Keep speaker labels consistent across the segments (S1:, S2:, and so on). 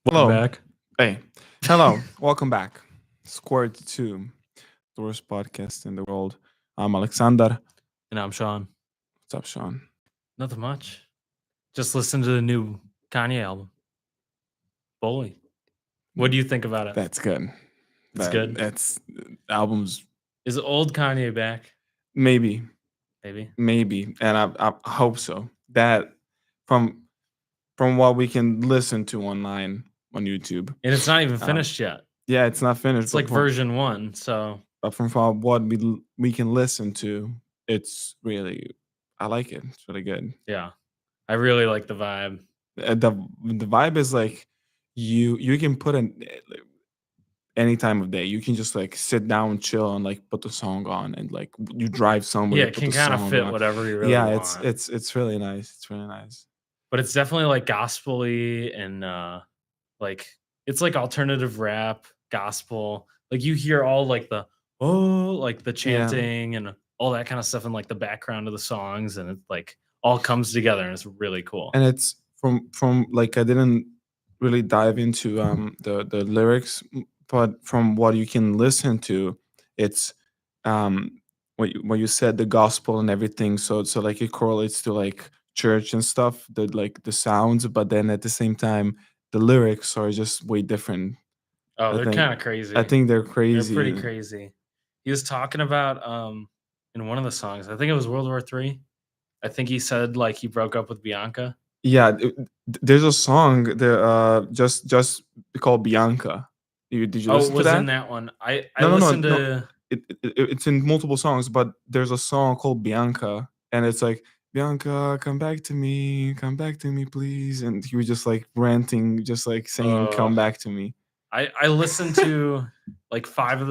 S1: Welcome
S2: Hello.
S1: back.
S2: Hey. Hello. Welcome back. Squared 2, the worst podcast in the world. I'm Alexander.
S1: And I'm Sean.
S2: What's up, Sean?
S1: Nothing much. Just listen to the new Kanye album, Bully. What do you think about it?
S2: That's good.
S1: It's good.
S2: That's albums.
S1: Is old Kanye back?
S2: Maybe,
S1: Maybe.
S2: maybe, and I hope so. That from from what we can listen to online on YouTube.
S1: And it's not even
S2: Um,
S1: finished yet.
S2: yeah, it's not finished,
S1: It's like version 1. So,
S2: but from what we can listen to, it's really I like it. It's really good.
S1: yeah. I really like the vibe.
S2: The vibe is like you can put an any time of day. You can just like sit down, chill, and like put the song on, and like you drive somewhere,
S1: Yeah,
S2: you
S1: it
S2: put
S1: can
S2: the
S1: kind of
S2: song
S1: fit
S2: on.
S1: whatever you really
S2: Yeah,
S1: want.
S2: it's really nice. It's really nice.
S1: But it's definitely like gospel-y and like it's like alternative rap, gospel. Like you hear all like the like the
S2: Yeah,
S1: chanting and all that kind of stuff in like the background of the songs, and it like all comes together and it's really cool.
S2: and it's from like I didn't really dive into the lyrics, but from what you can listen to, it's um what you said, the gospel and everything. So like it correlates to like church and stuff, the like the sounds, but then at the same time the lyrics are just way different.
S1: Oh,
S2: I
S1: they're
S2: think
S1: kind of
S2: I
S1: crazy.
S2: think they're
S1: They're
S2: crazy.
S1: pretty crazy. He was talking about in one of the songs, I think it was World War III. I think he said like he broke up with Bianca.
S2: Yeah, there's a song that just called Bianca. Did you
S1: Oh, it
S2: listen to
S1: was in
S2: that?
S1: that one. I
S2: No, no, no,
S1: listened
S2: no.
S1: to
S2: It's in multiple songs, but there's a song called Bianca, and it's like, "Bianca, come back to me, please." And he was just like ranting, just like saying,
S1: uh
S2: "Come back to me."
S1: I listened to like 5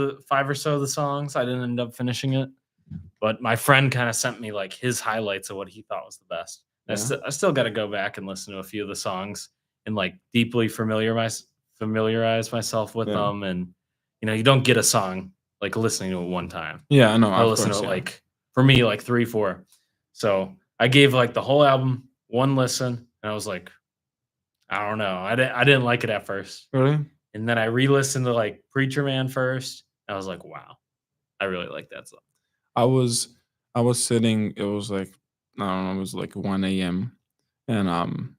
S1: or so of the songs. I didn't end up finishing it, but my friend kind of sent me like his highlights of what he thought was the best.
S2: Yeah,
S1: I still got to go back and listen to a few of the songs and like deeply familiarize myself with
S2: yeah,
S1: them. And you don't get a song like listening to it one time.
S2: yeah. No,
S1: I
S2: of
S1: listen to
S2: course,
S1: it
S2: yeah.
S1: like for me like 3, 4. So I gave like the whole album one listen, and I was like, I don't know, I didn't like it at first.
S2: Really?
S1: And then I re-listened to, like, Preacher Man first, and I was like, "Wow, I really like that song."
S2: I was I was sitting. It was like I don't know. It was like 1 a.m. and um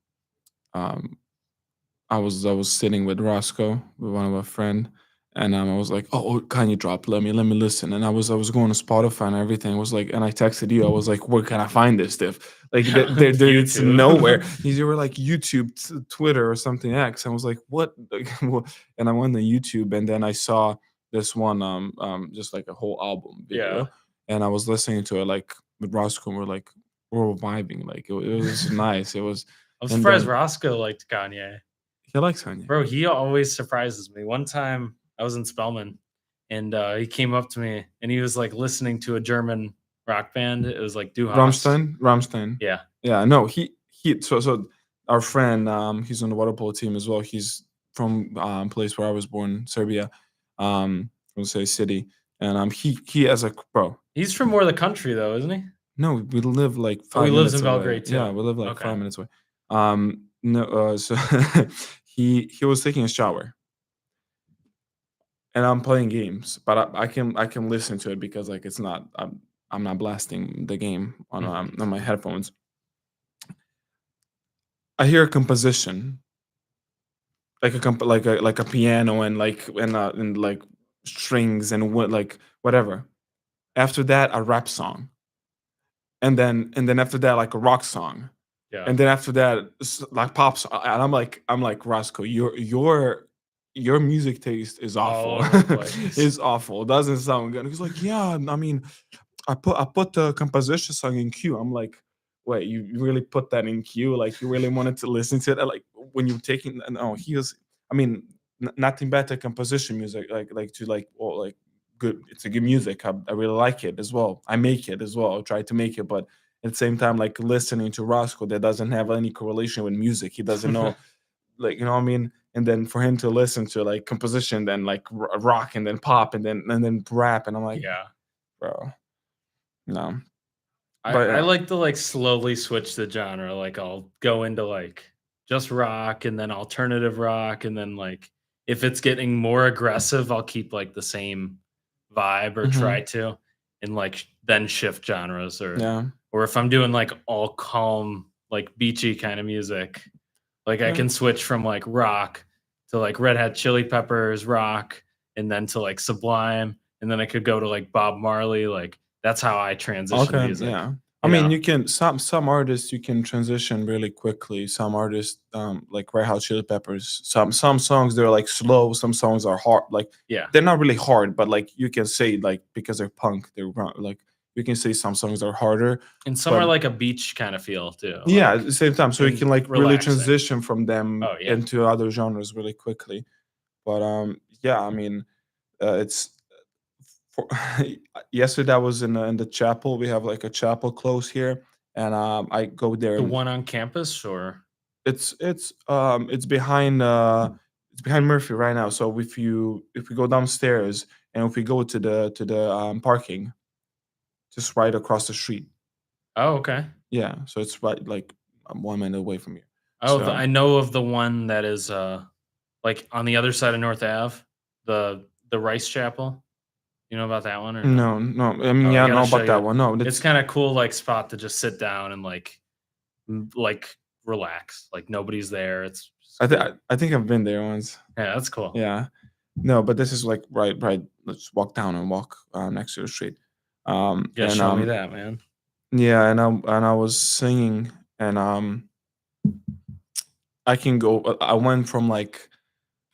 S2: I was sitting with Roscoe, with one of our friend, and I was like, "Oh, Kanye dropped. Let me listen." And I was going to Spotify and everything. I was like, and I texted you. I was like, "Where can I find this stuff?" Like there it's nowhere.
S1: YouTube.
S2: You were like YouTube, Twitter, or something X. I was like, "What?" Like, and I went to YouTube, and then I saw this one, just like a whole album
S1: Yeah.
S2: video, and I was listening to it like with Roscoe. And we're vibing. Like it was nice. It was,
S1: I'm
S2: and
S1: surprised
S2: then
S1: Roscoe liked Kanye.
S2: he likes Kanye.
S1: Bro, he always surprises me. One time, I was in Spelman, and, he came up to me, and he was, like, listening to a German rock band. It was, like, Du Hast.
S2: Rammstein.
S1: Yeah.
S2: Yeah, no, so our friend, he's on the water polo team as well. He's from place where I was born, Serbia, from say city, and he has a bro.
S1: He's from more of the country, though, isn't he?
S2: No, we live like
S1: Oh, he
S2: five
S1: lives in
S2: minutes away.
S1: Belgrade
S2: Yeah,
S1: too.
S2: we live like
S1: Okay.
S2: 5 minutes away. No, so he was taking a shower, and I'm playing games, but I can listen to it because like it's not I'm not blasting the game
S1: Mhm.
S2: on my headphones. I hear a composition, like like a piano and and like strings and what like whatever. After that, a rap song, and then after that, like a rock song,
S1: Yeah.
S2: and then after that, like pop song. And I'm like Roscoe, your music taste is
S1: All
S2: awful.
S1: over the place.
S2: Is awful. It doesn't sound good. He's like, yeah, I mean, I put the composition song in queue. I'm like, wait, you really put that in queue? Like you really wanted to listen to it? Like when you're taking no, he was. I mean, nothing better composition music. Like to like well like good. It's a good music. I really like it as well. I make it as well. I try to make it, but at the same time, like listening to Roscoe that doesn't have any correlation with music. He doesn't know like you know what I mean. And then for him to listen to like composition, then like rock, and then pop, and then rap, and I'm like,
S1: Yeah.
S2: bro, no.
S1: I
S2: But
S1: I like to, like, slowly switch the genre, like, I'll go into, like, just rock and then alternative rock, and then like if it's getting more aggressive, I'll keep like the same vibe or try
S2: Hmm.
S1: to, and like then shift genres,
S2: Yeah.
S1: or if I'm doing like all calm, like beachy kind of music, like I
S2: Yeah.
S1: can switch from like rock to like Red Hot Chili Peppers rock, and then to like Sublime, and then I could go to like Bob Marley. Like that's how I transition
S2: Okay,
S1: music.
S2: yeah. I
S1: You
S2: mean,
S1: know?
S2: you can some artists you can transition really quickly. Some artists, like Red Hot Chili Peppers, some songs they're like slow. Some songs are hard. Like
S1: Yeah.
S2: they're not really hard, but like you can say like because they're punk, like you can say some songs are harder.
S1: And some
S2: But
S1: are like a beach kind of feel too,
S2: yeah, at
S1: like
S2: the same time, so you
S1: and
S2: can like really
S1: relaxing.
S2: transition from them
S1: Oh yeah.
S2: into other genres really quickly. But yeah, I mean, it's for yesterday I was in the chapel. We have like a chapel close here, and I go there.
S1: The
S2: And
S1: one on campus or
S2: it's behind Murphy right now. So if we go downstairs and if we go to the parking, just right across the street.
S1: oh, okay.
S2: Yeah, so it's right like 1 minute away from here.
S1: Oh,
S2: So
S1: I know of the one that is like on the other side of North Ave, the Rice Chapel. You know about that one or no?
S2: no, no. I mean,
S1: Oh, I
S2: yeah, I
S1: gotta
S2: know
S1: show
S2: about that
S1: you.
S2: one. No,
S1: It's
S2: that's
S1: kind of cool, like spot to just sit down and like like relax. Like nobody's there. It's just cool.
S2: I think I've been there once.
S1: Yeah, that's cool.
S2: Yeah. No, but this is like right. Let's walk down and walk next to the street.
S1: Yeah,
S2: And
S1: show me that, man.
S2: yeah, and I was singing, and I can go. I went from like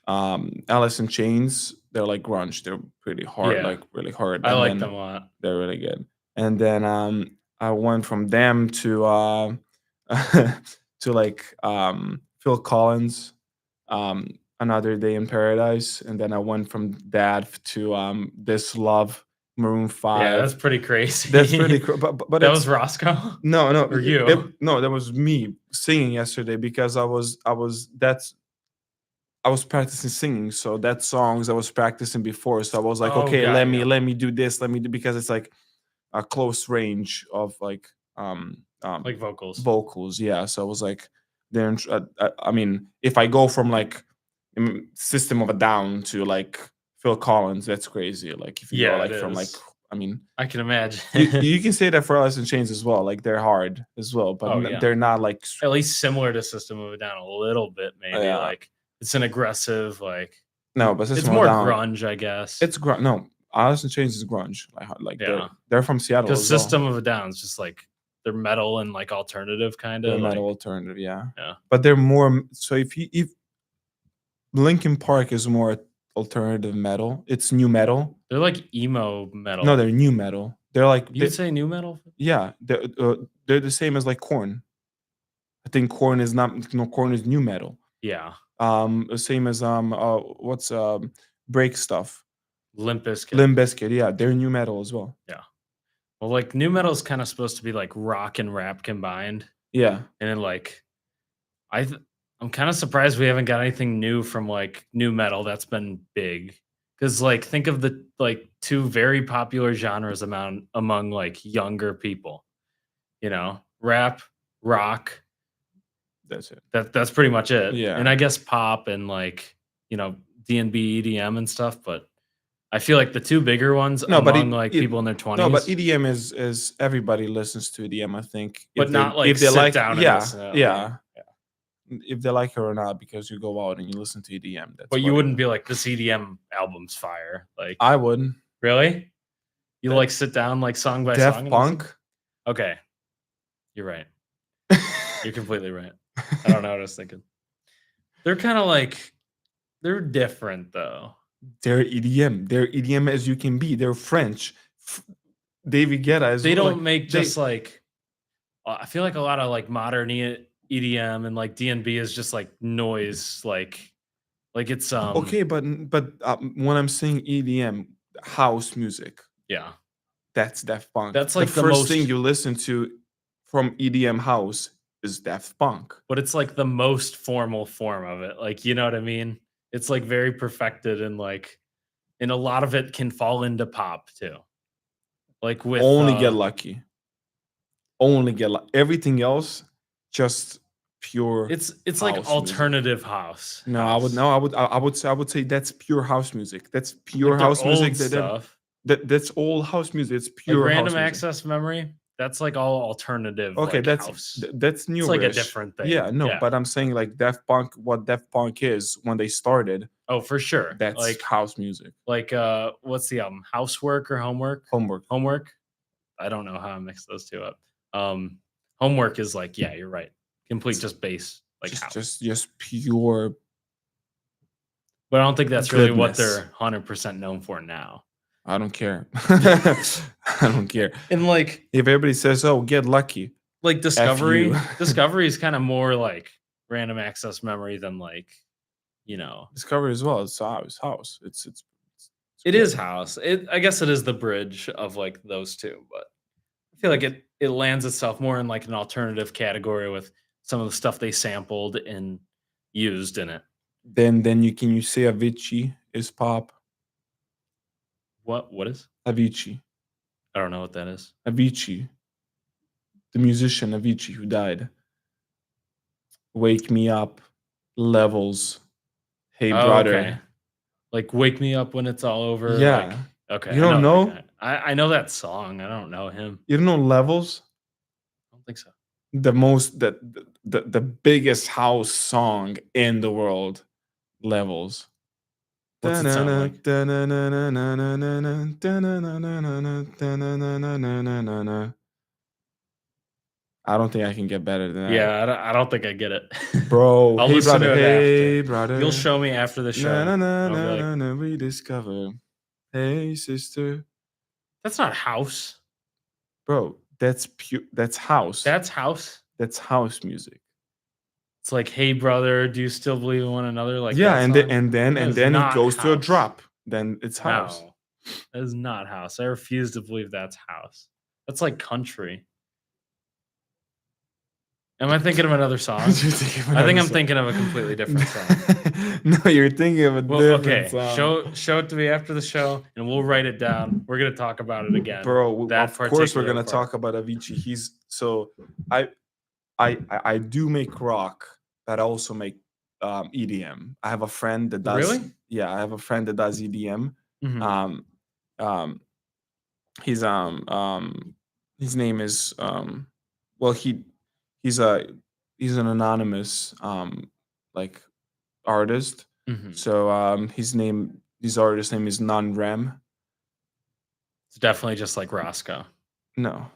S2: Alice in Chains. They're like grunge. They're pretty hard,
S1: Yeah,
S2: like really hard,
S1: I
S2: and
S1: like them
S2: then
S1: a lot.
S2: they're really good. And then I went from them to to like Phil Collins, Another Day in Paradise, and then I went from that to This Love, Maroon
S1: Yeah, that's
S2: 5.
S1: pretty
S2: That's pretty
S1: crazy.
S2: but
S1: That was
S2: it's
S1: Roscoe
S2: no, no,
S1: or you?
S2: no, that was me singing yesterday because I was practicing singing, so that songs I was practicing before. So I was like,
S1: Oh,
S2: okay,
S1: got you.
S2: let me do this, let me do because it's like a close range of like
S1: Like vocals.
S2: vocals. Yeah, so I was like, then I mean, if I go from like System of a Down to like Phil Collins, that's crazy. Like if you go
S1: Yeah, it
S2: like from like,
S1: is.
S2: I mean,
S1: I can imagine.
S2: you can say that for Alice in Chains as well. Like they're hard as well, but
S1: Oh yeah.
S2: they're not like
S1: At least similar to System of a Down a little bit, maybe.
S2: yeah.
S1: Like it's an aggressive, like
S2: No, but
S1: it's
S2: System of a
S1: more
S2: Down,
S1: grunge, I guess.
S2: it's grunge. No, Alice in Chains is grunge. Like
S1: Yeah,
S2: they're from Seattle
S1: because
S2: as well.
S1: System of a Down's just like they're metal and like alternative, kind
S2: They're
S1: of
S2: metal
S1: like
S2: alternative, yeah.
S1: yeah,
S2: But they're more so if Linkin Park is more alternative metal, it's new metal.
S1: they're like emo
S2: No,
S1: metal.
S2: they're new metal. They're like
S1: You'd say new metal?
S2: yeah, they're the same as like Corn. I think Corn is not no Corn is new metal.
S1: Yeah,
S2: Same as what's Break Stuff.
S1: Limp Bizkit.
S2: Limp Bizkit, yeah, they're new metal as well.
S1: Yeah. Well, like new metal is kind of supposed to be like rock and rap combined,
S2: Yeah.
S1: and then like I th- I'm kind of surprised we haven't got anything new from like new metal that's been big. Cause like think of the like two very popular genres among like younger people, rap, rock.
S2: That's it.
S1: That's pretty much it. And
S2: Yeah.
S1: I guess pop and like, you know, D&B, EDM and stuff, but I feel like the two bigger ones
S2: No, but
S1: among like people in their
S2: no, but
S1: 20s,
S2: EDM is everybody listens to EDM. I think
S1: but not like
S2: if they
S1: sit
S2: like,
S1: down and
S2: yeah,
S1: listen to it.
S2: yeah, if they like it or not, because you go out and you listen to EDM. That's
S1: But you
S2: what
S1: wouldn't be like, this EDM album's fire. Like,
S2: I would.
S1: really? You
S2: That-
S1: like sit down like song by
S2: Daft
S1: song? And listen?
S2: Punk.
S1: Okay. You're right. You're completely right. I don't know what I was thinking. They're kind of like, they're different though.
S2: They're EDM. They're EDM as you can be. They're French. David Guetta is.
S1: They don't
S2: like,
S1: make
S2: they-
S1: just like, I feel like a lot of like modern EDM and like D&B is just like noise. Like it's,
S2: okay, but when I'm saying EDM, house music,
S1: yeah.
S2: that's Daft Punk.
S1: That's like
S2: the
S1: the
S2: first thing
S1: most-
S2: you listen to from EDM house is Daft Punk.
S1: But it's like the most formal form of it. Like, you know what I mean? It's like very perfected and like, and a lot of it can fall into pop too. Like with
S2: Only get lucky. Only get lucky. Everything else, just pure.
S1: It's like
S2: House music.
S1: alternative house.
S2: No,
S1: house.
S2: I would say that's pure house music. That's pure
S1: Like their
S2: house music.
S1: old stuff.
S2: That's all house music. It's
S1: Like
S2: pure house
S1: Random
S2: music.
S1: Access Memory. That's like all alternative.
S2: Okay,
S1: like
S2: that's
S1: house.
S2: that's
S1: It's like a
S2: newish.
S1: different thing.
S2: Yeah, no, but I'm saying like Daft Punk, what Daft Punk is when they started,
S1: oh, for sure.
S2: that's
S1: like
S2: house music.
S1: what's the album? Housework or Homework?
S2: Homework.
S1: Homework. I don't know how I mix those two up. Homework is like, yeah, you're right. Complete just bass, like house.
S2: Just pure.
S1: But I don't think that's really what
S2: goodness.
S1: they're 100% known for now.
S2: I don't care. I don't care.
S1: And like
S2: If everybody says, "Oh, Get Lucky,"
S1: like Discovery,
S2: you.
S1: Discovery is kind of more like Random Access Memory than like,
S2: Discovery as well. It's house. It's
S1: it is house. I guess it is the bridge of like those two, but I feel like it lands itself more in like an alternative category with some of the stuff they sampled and used in it.
S2: Then you say Avicii is pop.
S1: What is?
S2: Avicii.
S1: I don't know what that is.
S2: Avicii. The musician Avicii who died. Wake Me Up. Levels. Hey Brother.
S1: Okay. Like Wake Me Up When It's All Over.
S2: Yeah.
S1: Like, okay.
S2: You don't know?
S1: I know that song. I don't know him.
S2: You don't know Levels?
S1: I don't think so.
S2: The biggest house song in the world. Levels.
S1: What's it sound like?
S2: I don't think I can get better than that.
S1: Yeah, I don't think I get it.
S2: Bro,
S1: I'll
S2: hey
S1: listen
S2: brother,
S1: to it
S2: hey
S1: after.
S2: brother.
S1: You'll show me after the show. I'll be like,
S2: We discover. Hey sister.
S1: that's not house.
S2: Bro, that's pure. That's house.
S1: That's house.
S2: That's house music.
S1: It's like, hey brother, do you still believe in one another? Like,
S2: yeah,
S1: that
S2: and
S1: song?
S2: then it goes to a
S1: house.
S2: drop. Then it's house.
S1: No, that is not house. I refuse to believe that's house. That's like country. Am I thinking of another song? I think I'm thinking of a completely different song.
S2: No, you're thinking of a different
S1: song. Show it to me after the show, and we'll write it down. We're gonna talk about it again.
S2: Bro, of course we're gonna talk about Avicii. I do make rock, but I also make EDM. I have a friend that does.
S1: Really?
S2: Yeah, I have a friend that does EDM.
S1: Mm-hmm.
S2: His name is well he's an anonymous like artist.
S1: Mm-hmm.
S2: So his artist name is Non-Rem.
S1: It's definitely just like Roscoe.
S2: No.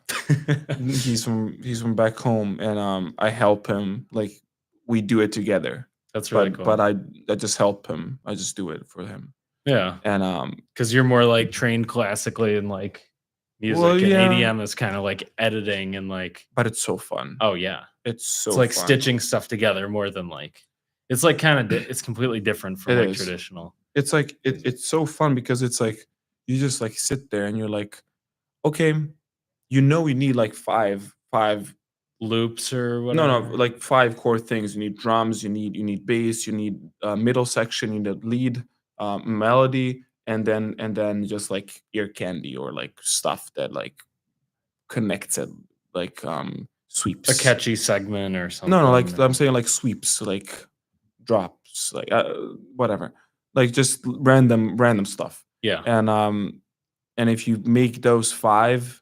S2: he's from back home, and I help him. Like, we do it together.
S1: That's really cool.
S2: But I just help him. I just do it for him.
S1: Yeah.
S2: And
S1: because you're more like trained classically in like music, and EDM is kind of like editing and like.
S2: But it's so fun.
S1: Oh yeah,
S2: it's
S1: like
S2: fun.
S1: stitching stuff together more than like. It's like kind of it's completely different from like traditional.
S2: It's like it's so fun because it's like you just like sit there and you're like, okay, you need like five
S1: loops or whatever.
S2: No, like 5 core things. You need drums, you need bass, you need middle section, you need lead, melody, and then just like ear candy or like stuff that like connects it, like sweeps.
S1: A catchy segment or something.
S2: No, like I'm saying like sweeps, like drops, like whatever, like just random stuff.
S1: Yeah.
S2: And if you make those 5,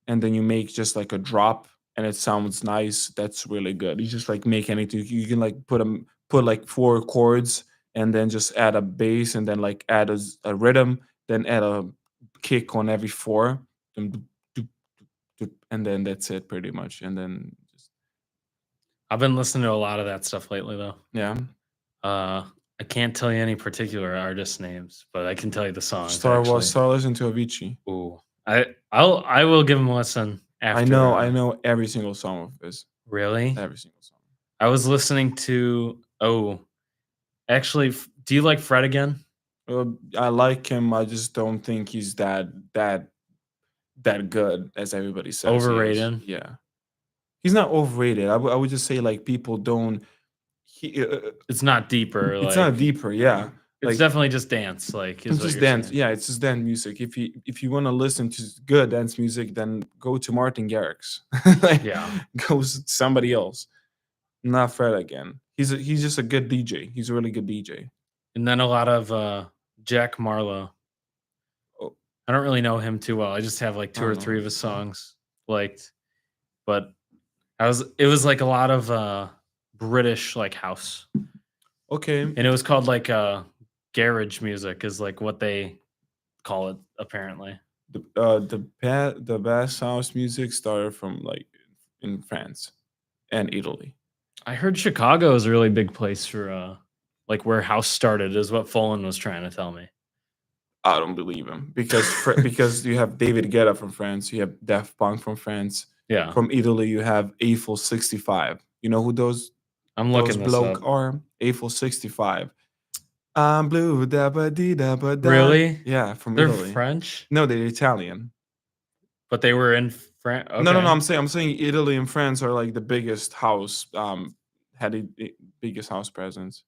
S2: and then you make just like a drop, and it sounds nice, that's really good. You just like make anything. You can like put like 4 chords, and then just add a bass, and then like add a rhythm, then add a kick on every 4, and then that's it pretty much. And then just
S1: I've been listening to a lot of that stuff lately though.
S2: Yeah.
S1: I can't tell you any particular artist names, but I can tell you the songs.
S2: Start listening to Avicii.
S1: Ooh. I will give him a listen after.
S2: I know every single song of his.
S1: Really?
S2: Every single song.
S1: I was listening to actually, do you like Fred again?
S2: I like him. I just don't think he's that good as everybody says.
S1: Overrated?
S2: Yeah. He's not overrated. I would just say like people don't.
S1: It's not deeper.
S2: It's not deeper. Yeah.
S1: It's
S2: like,
S1: definitely just dance. Like
S2: it's just dance. Saying. Yeah, it's just dance music. If you want to listen to good dance music, then go to Martin Garrix. Go somebody else. Not Fred again. He's just a good DJ. He's a really good DJ.
S1: And then a lot of Jack Marlowe.
S2: Oh,
S1: I don't really know him too well. I just have like
S2: I
S1: two or
S2: don't know
S1: three
S2: him
S1: of his
S2: as well.
S1: songs liked, but it was like a lot of British like house.
S2: Okay,
S1: And it was called like garage music is like what they call it apparently.
S2: the best house music started from like in France and Italy.
S1: I heard Chicago is a really big place for like where house started is what Folan was trying to tell me.
S2: I don't believe him because because you have David Guetta from France, you have Daft Punk from France,
S1: Yeah.
S2: from Italy you have Eiffel 65. You know who
S1: I'm
S2: those
S1: looking this
S2: bloke
S1: up.
S2: are? Eiffel 65. I'm blue, da ba dee da ba da.
S1: Really?
S2: Yeah, from
S1: They're
S2: Italy.
S1: French,
S2: No, they're Italian.
S1: but they were in France.
S2: No.
S1: Okay.
S2: I'm saying Italy and France are like the biggest house had the biggest house presence.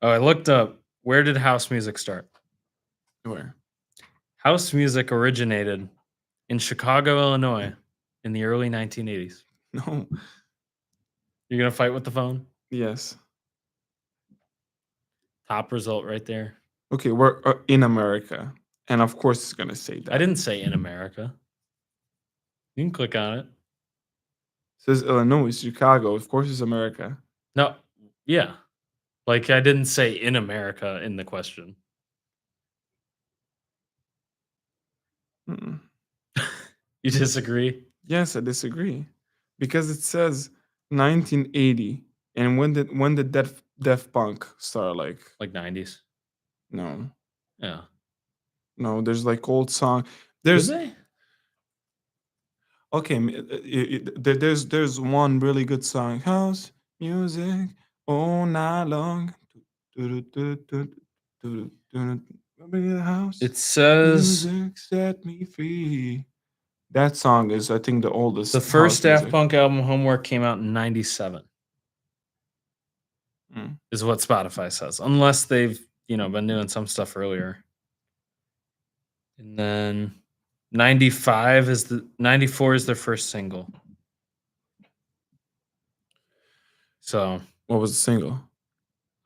S1: Oh, I looked up where did house music start?
S2: Where?
S1: House music originated in Chicago, Illinois in the early 1980s.
S2: No.
S1: You're going to fight with the phone?
S2: Yes.
S1: Top result right there.
S2: Okay, we're in America, and of course it's gonna say that.
S1: I didn't say in America. You can click on it.
S2: It says Illinois, Chicago. Of course it's America.
S1: No, yeah. Like I didn't say in America in the question.
S2: Mm-mm.
S1: You disagree?
S2: Yes, I disagree, because it says 1980, and when did Def Punk start?
S1: Like 90s.
S2: No,
S1: Yeah.
S2: no. There's like old song.
S1: Did
S2: There's
S1: they?
S2: okay. There's one really good song. House music all night long. House
S1: It says
S2: music set me free. That song is, I think, the oldest
S1: the
S2: house
S1: first Daft
S2: music.
S1: Punk album, Homework, came out in 97.
S2: Mm.
S1: Is what Spotify says. Unless they've, been doing some stuff earlier. And then 94 is their first single. So,
S2: What was the single?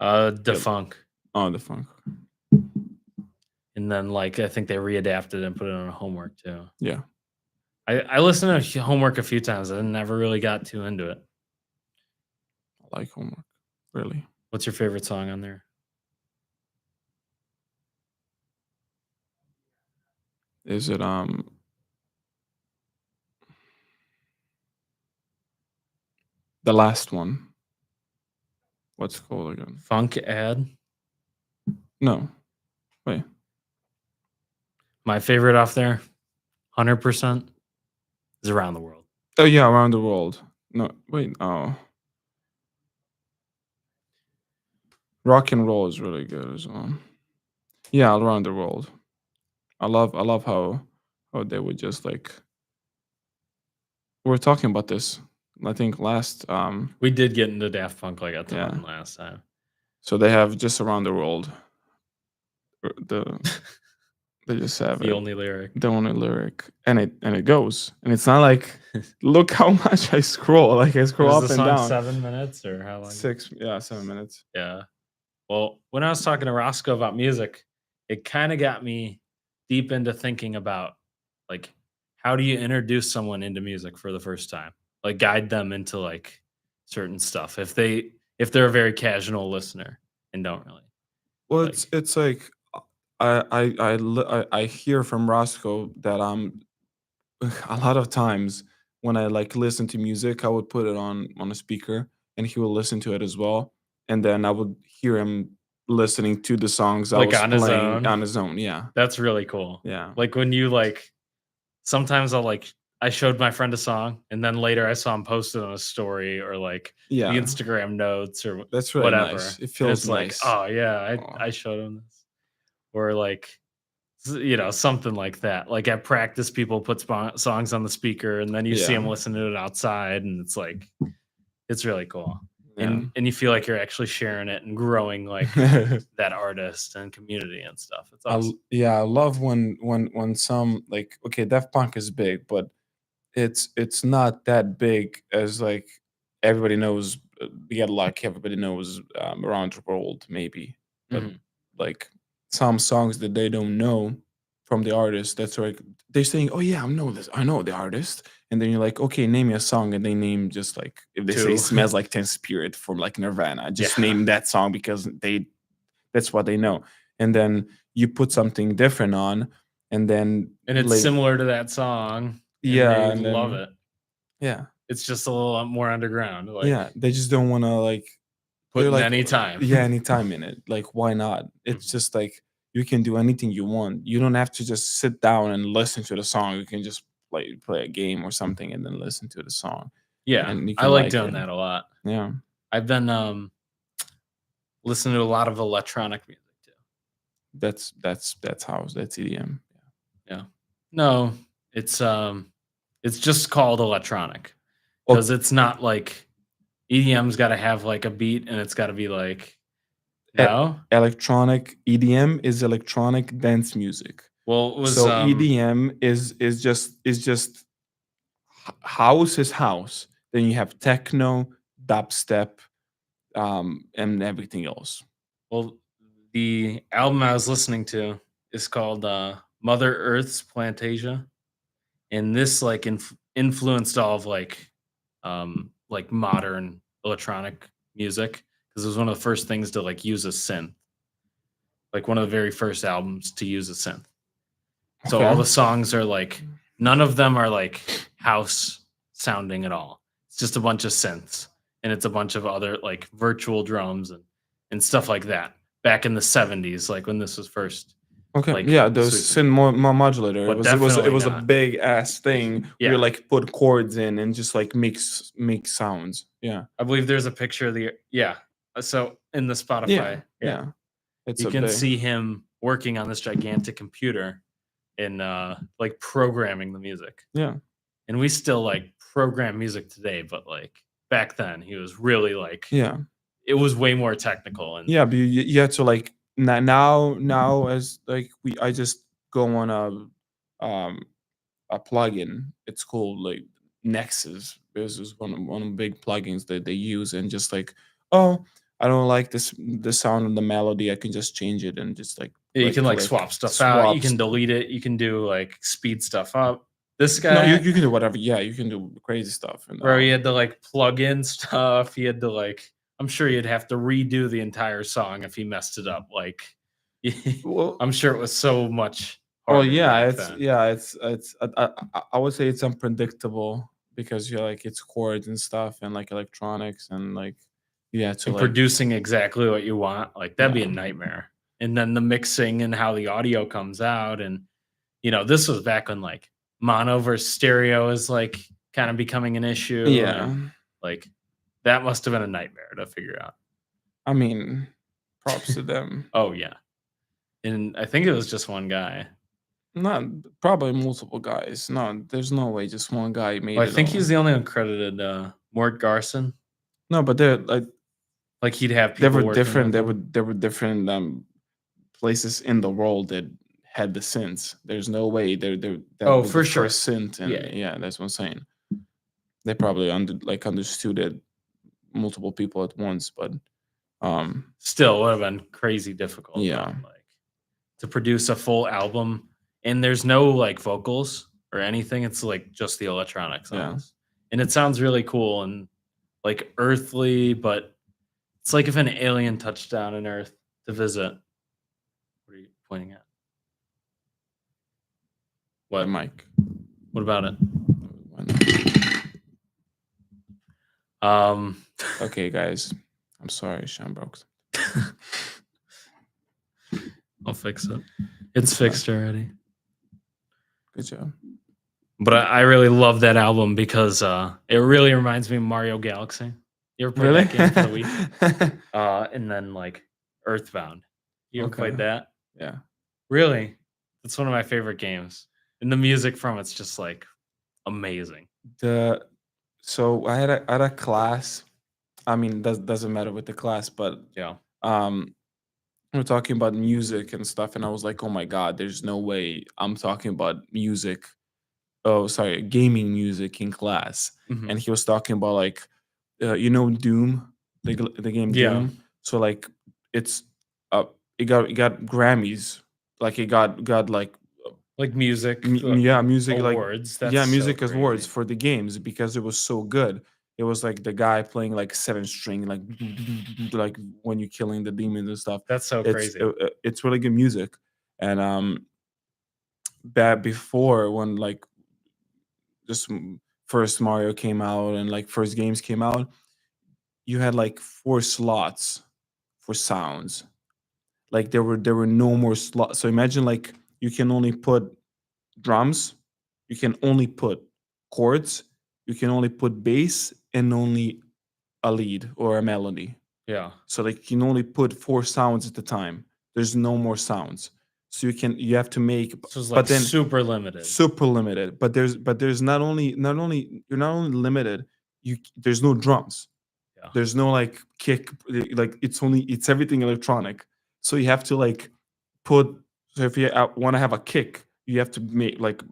S1: Defunk.
S2: Oh, the funk.
S1: And then like I think they readapted and put it on Homework too.
S2: Yeah,
S1: I listened to Homework a few times. I never really got too into it.
S2: I like Homework. Really.
S1: What's your favorite song on there?
S2: Is it the last one? What's it called again?
S1: Funk Ad.
S2: No. Wait.
S1: My favorite off there, 100%, is Around the World.
S2: Oh yeah, Around the World. No, wait. Oh. Rock and Roll is really good as well. Yeah, Around the World. I love how they would just like, we were talking about this, I think last
S1: We did get into Daft Punk like a ton
S2: Yeah.
S1: last time.
S2: so they have just Around the World. The they just have
S1: The
S2: it.
S1: only lyric.
S2: The only lyric, and it goes, and it's not like, look how much I scroll. Like I scroll
S1: Was
S2: up
S1: the
S2: and
S1: song
S2: down.
S1: 7 minutes or how long?
S2: 7 minutes.
S1: Yeah. Well, when I was talking to Roscoe about music, it kind of got me deep into thinking about like how do you introduce someone into music for the first time? Like guide them into like certain stuff if they're a very casual listener and don't really.
S2: Well,
S1: Like-
S2: it's like I hear from Roscoe that a lot of times when I like listen to music, I would put it on a speaker, and he will listen to it as well, and then I would hear him listening to the songs I
S1: Like
S2: was
S1: on his
S2: playing
S1: own?
S2: on his own. Yeah,
S1: That's really cool.
S2: yeah,
S1: Like when you like sometimes I showed my friend a song and then later I saw him post it on a story or like
S2: yeah.
S1: the Instagram notes or
S2: That's really
S1: whatever.
S2: nice. It
S1: And
S2: feels
S1: it's
S2: nice.
S1: like, oh yeah,
S2: Aw.
S1: I showed him this. Or like something like that. Like at practice, people put songs on the speaker, and then you see
S2: Yeah.
S1: them listen to it outside, and it's like, it's really cool.
S2: Yeah.
S1: And you feel like you're actually sharing it and growing like that artist and community and stuff. It's awesome.
S2: I love when some, like, okay, Daft Punk is big, but it's not that big as like everybody knows Get Lucky, everybody knows, Around the World, maybe. But
S1: Mhm.
S2: like some songs that they don't know from the artist, that's like they're saying, "Oh yeah, I know this. I know the artist." And then you're like, "Okay, name me a song." And they name just like if they say
S1: 2.
S2: "Smells Like Teen Spirit" from like Nirvana, just
S1: Yeah.
S2: name that song because that's what they know. And then you put something different on, and then
S1: And it's
S2: like
S1: similar to that song, and
S2: yeah,
S1: they
S2: and
S1: love
S2: then
S1: it.
S2: yeah,
S1: It's just a little more underground, like,
S2: yeah, they just don't want to like they're
S1: putting
S2: like
S1: any time.
S2: yeah, any time in it. Like why not? It's
S1: Mhm.
S2: just like you can do anything you want. You don't have to just sit down and listen to the song. You can just play a game or something and then listen to the song
S1: Yeah,
S2: and you
S1: I
S2: can
S1: like
S2: like
S1: doing
S2: it.
S1: that a lot.
S2: Yeah.
S1: I've been, listening to a lot of electronic music too.
S2: That's house. That's EDM.
S1: Yeah. No, it's, it's just called electronic
S2: Oh,
S1: because it's not like EDM's gotta have, like, a beat, and it's gotta be like
S2: e-
S1: no?
S2: electronic EDM is electronic dance music.
S1: Well, it was,
S2: So EDM is just house is house. Then you have techno, dubstep, and everything else.
S1: well, the album I was listening to is called, Mother Earth's Plantasia, and this, like, influenced all of, like, modern electronic music because it was one of the first things to, like, use a synth, like, one of the very first albums to use a synth. So all
S2: Okay.
S1: the songs are, like none of them are, like, house sounding at all. It's just a bunch of synths, and it's a bunch of other, like, virtual drums and stuff like that, back in the '70s, like, when this was first,
S2: Okay.
S1: like,
S2: Yeah, the
S1: sweeping.
S2: modulator. It
S1: But
S2: was it was it
S1: definitely
S2: was a
S1: not.
S2: big ass thing where you
S1: Yeah.
S2: like put chords in and just like make sounds. Yeah.
S1: I believe there's a picture of the yeah. So in the
S2: Yeah.
S1: Spotify, yeah,
S2: Yeah. It's
S1: you
S2: a
S1: can
S2: big
S1: see him working on this gigantic computer and, like, programming the music.
S2: yeah.
S1: And we still, like, program music today, but, like, back then, he was really, like
S2: Yeah.
S1: it was way more technical and
S2: Yeah, but you had to like now as like we I just go on a plugin. It's called like Nexus. This is one of the big plugins that they use and just like, oh, I don't like the sound of the melody. I can just change it and just like
S1: yeah, you can, like,
S2: click
S1: swap stuff out, you
S2: swaps.
S1: can delete it, you can do, like, speed stuff up. This
S2: No, you,
S1: guy,
S2: you can do whatever. Yeah, you can do crazy stuff. And
S1: bro, he had to, like, plug in stuff, he had to, like I'm sure he'd have to redo the entire song if he messed it up, like,
S2: well,
S1: I'm sure it was so much
S2: well,
S1: harder
S2: yeah,
S1: back
S2: it's
S1: then.
S2: yeah, it's I would say it's unpredictable because you're like it's chords and stuff and like electronics and like yeah to
S1: And
S2: like
S1: producing exactly what you want, like, that'd be a
S2: yeah
S1: nightmare. And then the mixing and how the audio comes out and, this was back when, like, mono versus stereo is, like, kinda becoming an issue
S2: yeah.
S1: and, like, that must have been a nightmare to figure out.
S2: I mean, props to them.
S1: Oh, yeah. And I think it was just one guy.
S2: Not probably multiple guys. No, there's no way just one guy made
S1: Well, I
S2: it
S1: think
S2: all.
S1: he's the only uncredited, Mort Garson.
S2: No, but they're like
S1: Like, he'd have
S2: they
S1: people
S2: were
S1: working
S2: different.
S1: with
S2: There were
S1: him.
S2: there were different places in the world that had the synths. There's no way that
S1: Oh,
S2: was the
S1: for sure.
S2: first synth, and
S1: Yeah.
S2: yeah, that's what I'm saying. They probably understood it multiple people at once, but
S1: Still would have been crazy difficult, though,
S2: yeah,
S1: like, to produce a full album, and there's no, like, vocals or anything, it's, like, just the electronics on
S2: yeah.
S1: this, and it sounds really cool and, like, earthly, but it's like if an alien touched down on Earth to visit. What are you pointing at?
S2: The
S1: What?
S2: mic.
S1: What about it?
S2: Why not?
S1: Um,
S2: Okay, guys. I'm sorry, Sean broke.
S1: I'll fix it. It's
S2: It's fine.
S1: fixed already.
S2: Good job.
S1: But I really love that album because, it really reminds me of Mario Galaxy. You ever played
S2: Really?
S1: that game for the Wii? And then, like, Earthbound. You ever
S2: Okay.
S1: played that?
S2: Yeah.
S1: Really? It's one of my favorite games, and the music from it's just, like, amazing.
S2: The so I had a class. I mean, doesn't matter with the class, but
S1: Yeah.
S2: um, we we're talking about music and stuff, and I was like, oh my god, there's no way I'm talking about music. Oh, sorry, gaming music in class,
S1: Mhm.
S2: and he was talking about like Doom, the game
S1: Yeah,
S2: Doom. So like it's uh it got Grammys, like it got like
S1: like music
S2: yeah, music, like
S1: awards. That's
S2: yeah,
S1: so
S2: music awards
S1: crazy.
S2: for the games because it was so good. It was like the guy playing like seven string, like like when you're killing the demons and stuff.
S1: That's so crazy.
S2: It's really good music. And back before when like just first Mario came out and like first games came out, you had like four slots for sounds. Like there were no more slots. So imagine like you can only put drums, you can only put chords, you can only put bass and only a lead or a melody.
S1: Yeah.
S2: So like you can only put four sounds at a time. There's no more sounds. So you have to make,
S1: So it's like
S2: but then
S1: super limited.
S2: super limited. But there's not only you're not only limited, there's no drums.
S1: Yeah.
S2: There's no like kick, like it's everything electronic. So you have to like put, so if you want to have a kick, you have to make like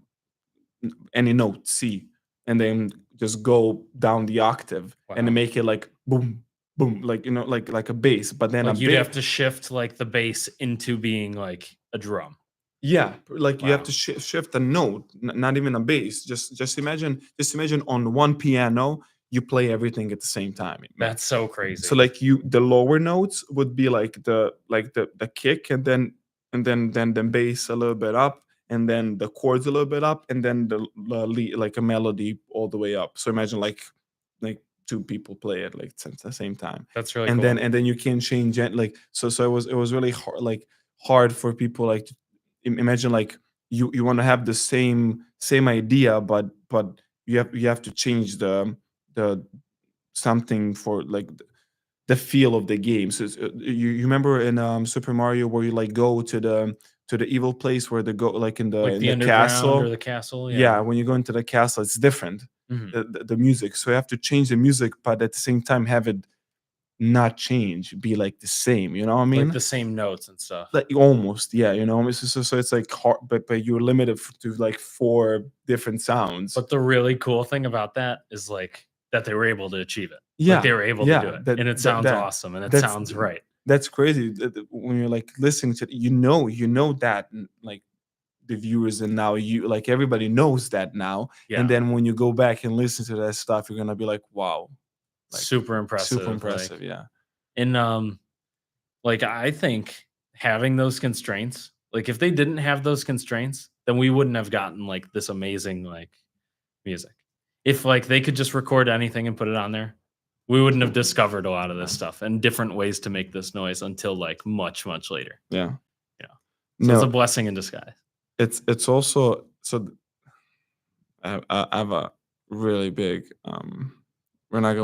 S2: any note C, and then just go down the octave and then
S1: Wow.
S2: make it like boom, boom, like like a bass. But then a
S1: Like you'd
S2: bass,
S1: have to shift like the bass into being like a drum.
S2: yeah, like you have
S1: Wow.
S2: to shift a note, not even a bass. Just imagine on one piano you play everything at the same time.
S1: That's so
S2: So
S1: crazy.
S2: like the lower notes would be like the kick, and then the bass a little bit up, and then the chords a little bit up, and then the lead, like a melody all the way up. So imagine like two people play it like at the same time,
S1: That's really
S2: and then
S1: cool.
S2: and then you can change it, like so it was really hard, like hard for people, like imagine like you want to have the same idea, but you have to change the something for like the feel of the game. So you remember in Super Mario where you like go to the evil place where they go like in the
S1: Like
S2: in
S1: the
S2: the
S1: underground or
S2: castle.
S1: the castle.
S2: Yeah,
S1: Yeah.
S2: when you go into the castle, it's different.
S1: Mhm.
S2: The music, so you have to change the music, but at the same time have it not change, be like the same. You know what I
S1: Like
S2: mean?
S1: the same notes and stuff.
S2: Like almost, yeah. So it's like hard, but you're limited to like four different sounds.
S1: But the really cool thing about that is like that they were able to achieve it. Like they
S2: Yeah,
S1: were able to do
S2: yeah.
S1: it.
S2: That
S1: And it
S2: that
S1: sounds
S2: that
S1: awesome and it
S2: that's
S1: sounds right.
S2: that's crazy. When you're like listening to it, that like the viewers, and now you like everybody knows that now. And
S1: Yeah.
S2: then when you go back and listen to that stuff, you're gonna be like, wow, like
S1: Super
S2: super
S1: impressive.
S2: impressive.
S1: Like
S2: Yeah,
S1: and like I think having those constraints, like if they didn't have those constraints, then we wouldn't have gotten like this amazing like music. If like they could just record anything and put it on there, we wouldn't have discovered a lot of this
S2: yeah,
S1: stuff and different ways to make this noise until like much, much later.
S2: yeah.
S1: Yeah. So it's a
S2: No,
S1: blessing in disguise.
S2: it's also so. I have a really big. We're not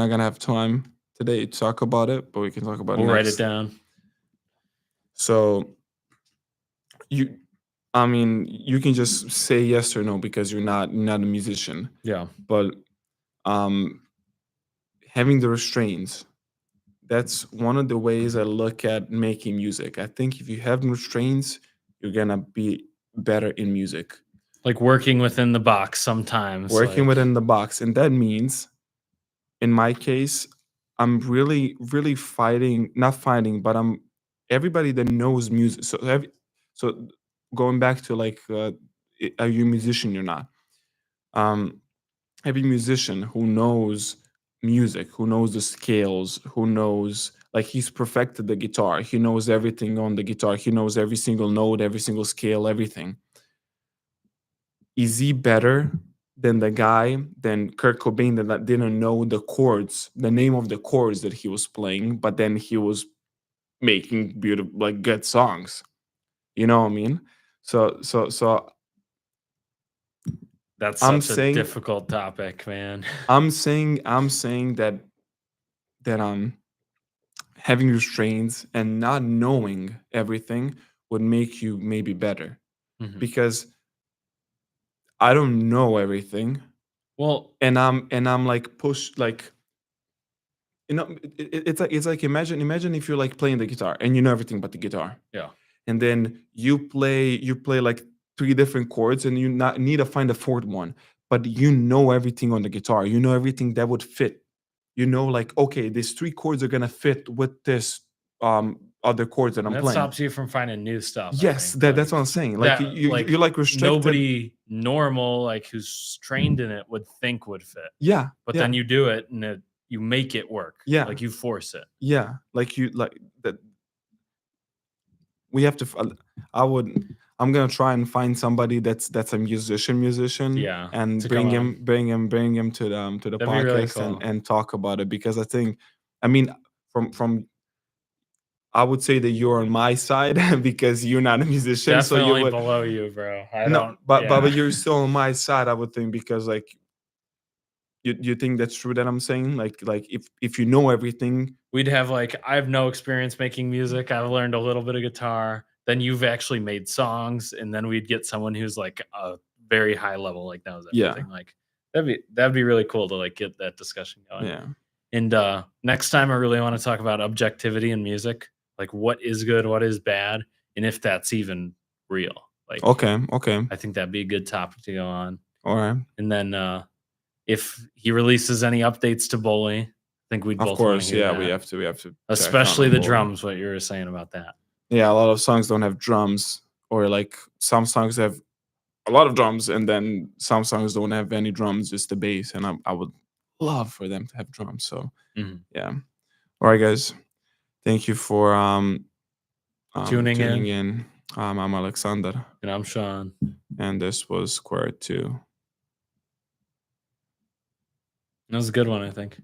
S2: gonna have time today to talk about it, but we can talk about it
S1: We'll write it
S2: next.
S1: down.
S2: So you, I mean, you can just say yes or no because you're not a musician,
S1: Yeah.
S2: but um, having the restraints, that's one of the ways I look at making music. I think if you have restraints, you're gonna be better in music.
S1: Like working within the box sometimes.
S2: Working
S1: Like,
S2: within the box, and that means in my case, I'm really, really fighting, not fighting, but I'm everybody that knows music. So going back to like, are you a musician or not? Um, every musician who knows music, who knows the scales, who knows like he's perfected the guitar. He knows everything on the guitar. He knows every single note, every single scale, everything. Is he better than the guy than Kurt Cobain that didn't know the chords, the name of the chords that he was playing, but then he was making beautiful, like good songs. You know what I mean? So
S1: that's
S2: I'm
S1: such a
S2: saying
S1: difficult topic, man.
S2: I'm saying that having restraints and not knowing everything would make you maybe better,
S1: Mhm.
S2: because I don't know everything,
S1: Well,
S2: and I'm like push like, it's like imagine if you're like playing the guitar and you know everything but the guitar,
S1: yeah.
S2: and then you play like three different chords and you not need to find a fourth one, but you know everything on the guitar, you know everything that would fit you know, like, okay, these three chords are gonna fit with this other chords that
S1: And
S2: I'm
S1: that
S2: playing.
S1: stops you from finding new stuff, I
S2: Yes,
S1: think,
S2: that's what I'm saying. Like
S1: like
S2: you're like restricted.
S1: nobody normal, like who's trained in it would think would fit.
S2: Yeah,
S1: But
S2: yeah,
S1: then you do it and you make it work.
S2: yeah,
S1: Like you force it.
S2: yeah. Like you like that. We have to. I would. I'm gonna try and find somebody that's a musician,
S1: Yeah.
S2: and
S1: To come on.
S2: bring him to the
S1: That'd be really
S2: podcast
S1: cool.
S2: and talk about it because I think, I mean, from I would say that you're on my side because you're not a musician, so you
S1: Definitely
S2: would
S1: below you, bro. I
S2: no,
S1: don't
S2: but
S1: yeah.
S2: you're still on my side, I would think, because like you think that's true that I'm saying? Like if you know everything,
S1: We'd have like I have no experience making music. I've learned a little bit of guitar. Then you've actually made songs, and then we'd get someone who's like a very high level, like knows
S2: yeah,
S1: everything. Like that'd be really cool to like get that discussion going.
S2: yeah.
S1: And next time I really want to talk about objectivity in music, like what is good, what is bad, and if that's even real. Like
S2: Okay, okay.
S1: I think that'd be a good topic to go on.
S2: All right.
S1: And then if he releases any updates to Bully, I think we'd
S2: Of
S1: both want to
S2: course,
S1: hear
S2: yeah,
S1: that.
S2: we have to check
S1: Especially
S2: on
S1: the
S2: board.
S1: drums, what you were saying about that.
S2: Yeah, a lot of songs don't have drums, or like some songs have a lot of drums, and then some songs don't have any drums, just the bass. And I would love for them to have drums. So
S1: Mhm.
S2: yeah. All right, guys. Thank you for
S1: Tuning
S2: tuning
S1: in,
S2: in. I'm Alexander,
S1: and I'm Sean.
S2: and this was Square Two.
S1: That was a good one, I think.